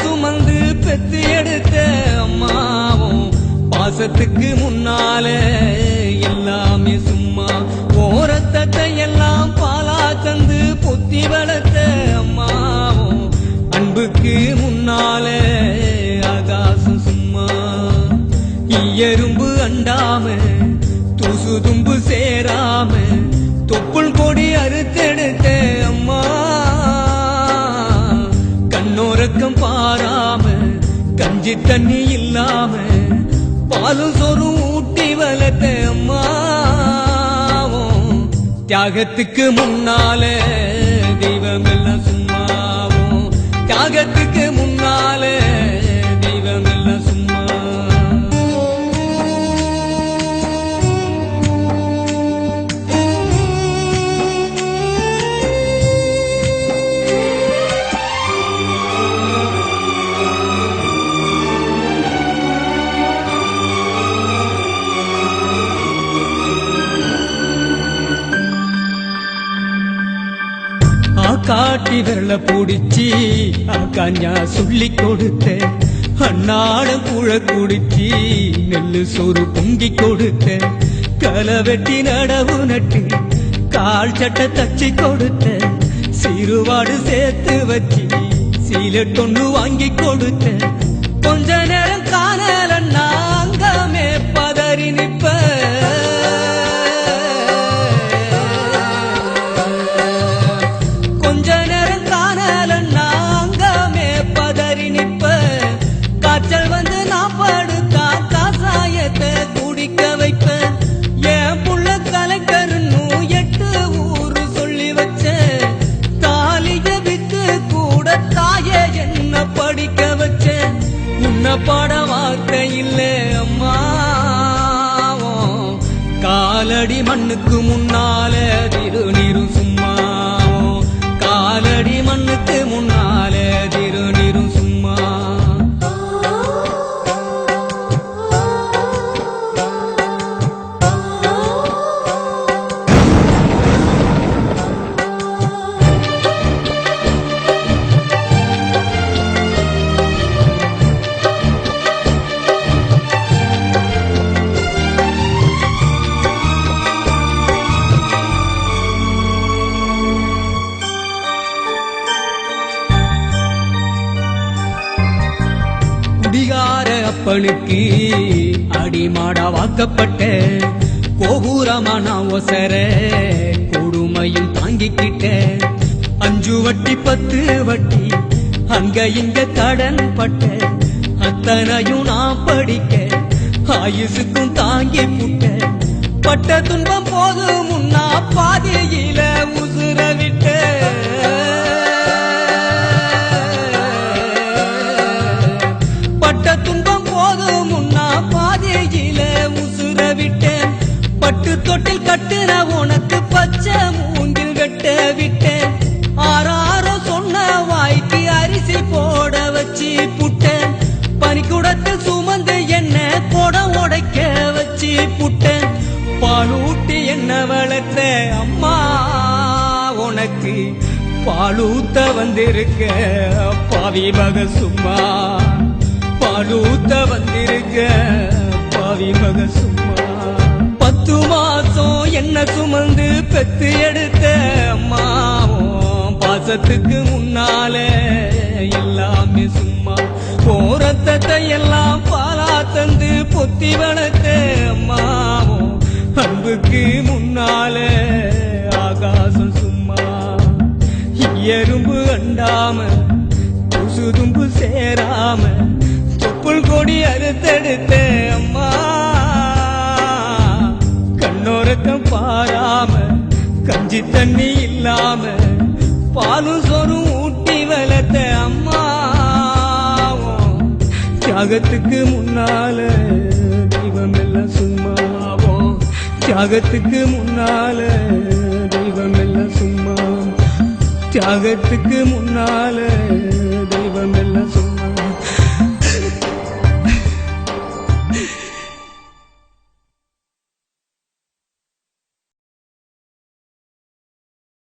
சுமந்து பெத்து எடுத்த அம்மாவும் பாசத்துக்கு முன்னால எல்லாமே சும்மா. ஓரத்தத்தை எல்லாம் பாலா தந்து பொத்தி வளர்த்த அம்மாவும் அன்புக்கு முன்னால ஆகாசம் சும்மா. எறும்பு அண்டாம தூசு தும்பு சேராம தொப்புள் கொடி அறுத்தெடுத்த அம்மா. கண்ணோரக்கம் பாராம கஞ்சி தண்ணி இல்லாம பாலும் சோறும் ஊட்டி வளர்த்த அம்மாவும் தியாகத்துக்கு முன்னால தெய்வம் எல்லாம் சும்மாவும். தியாகத்துக்கு முன்னால தெய்வம் எல்லாம் சும்மா. காட்டி விரல பூடிச்சி காஞ்சா சொல்லி கொடுத்த அன்னாடம் குழ குடிச்சி நெல்லு சோறு பொங்கி கொடுத்த களை வெட்டி நடவு நட்டு கால் சட்டை தச்சு கொடுத்த சிறுவாடு சேர்த்து வச்சு சீலட்டொன்னு வாங்கி கொடுத்த. கொஞ்ச நேரம் காணலன்னா அங்கமே பதறி நிப்ப. காய்ச்சல் வந்து நான் படுத்தா காசாயத்தை குடிக்க வைப்பேன். என் புள்ள கலெக்டர்னு 8 ஊரு சொல்லி வச்ச. தாலிய வித்து கூட தாயே என்ன படிக்க வச்ச. உன்ன பாட வார்த்தை இல்லை அம்மாவும் காலடி மண்ணுக்கு முன்னால திருநீரும் சும்மாவும். காலடி மண்ணுக்கு முன்னால திருநீரும் சும்மா. குடிகார அப்பனுக்கு அடிமாடா வாக்கப்பட்ட கோபுரமான ஒசர கொடுமையும் தாங்கிக்கிட்ட. 5 வட்டி 10 வட்டி அங்க இங்க கடன் பட்ட. அத்தனையும் நான் படிக்க ஆயுசுக்கும் தாங்கி புட்ட. பட்ட துன்பம் போது முன்னா பாதியில உசுர விட்ட. துன்பம் போது முன்னா பாதையில உசுர விட்டேன். பட்டு தொட்டில் கட்டுற உனக்கு பச்சை மூங்கில் வெட்ட விட்டேன். ஆறாரோ சொன்ன வாய்க்கு அரிசி போட வச்சு புட்டேன். பனிக்குடத்தில் சுமந்து என்ன கொடம் உடைக்க வச்சு புட்டேன். பாலூட்டி என்ன வளர்த்த அம்மா உனக்கு பாலூத்த வந்திருக்க பாவி மக சும்மா. பாலூத்த வந்திருக்க பாவி மக சும்மா. 10 மாசம் என்ன சுமந்து பெத்து எடுத்த அம்மாவும் பாசத்துக்கு முன்னால எல்லாமே சும்மா. போரத்தத்தை எல்லாம் பாலா தந்து பொத்தி வளர்த்த அம்மாவும் அன்புக்கு முன்னால ஆகாசம் சும்மா. எறும்பு அண்டாம தூசு தும்பு சேராம தொப்புள் கொடி அறுத்தெடுத்த அம்மா. கண்ணோரக்கம் பாராம கஞ்சி தண்ணி இல்லாம பாலும் சோறும் ஊட்டி வளர்த்த அம்மா. தியாகத்துக்கு முன்னால தெய்வம் எல்லாம் சும்மாவும். தியாகத்துக்கு முன்னால தெய்வம் எல்லாம் சும்மா. தியாகத்துக்கு முன்னால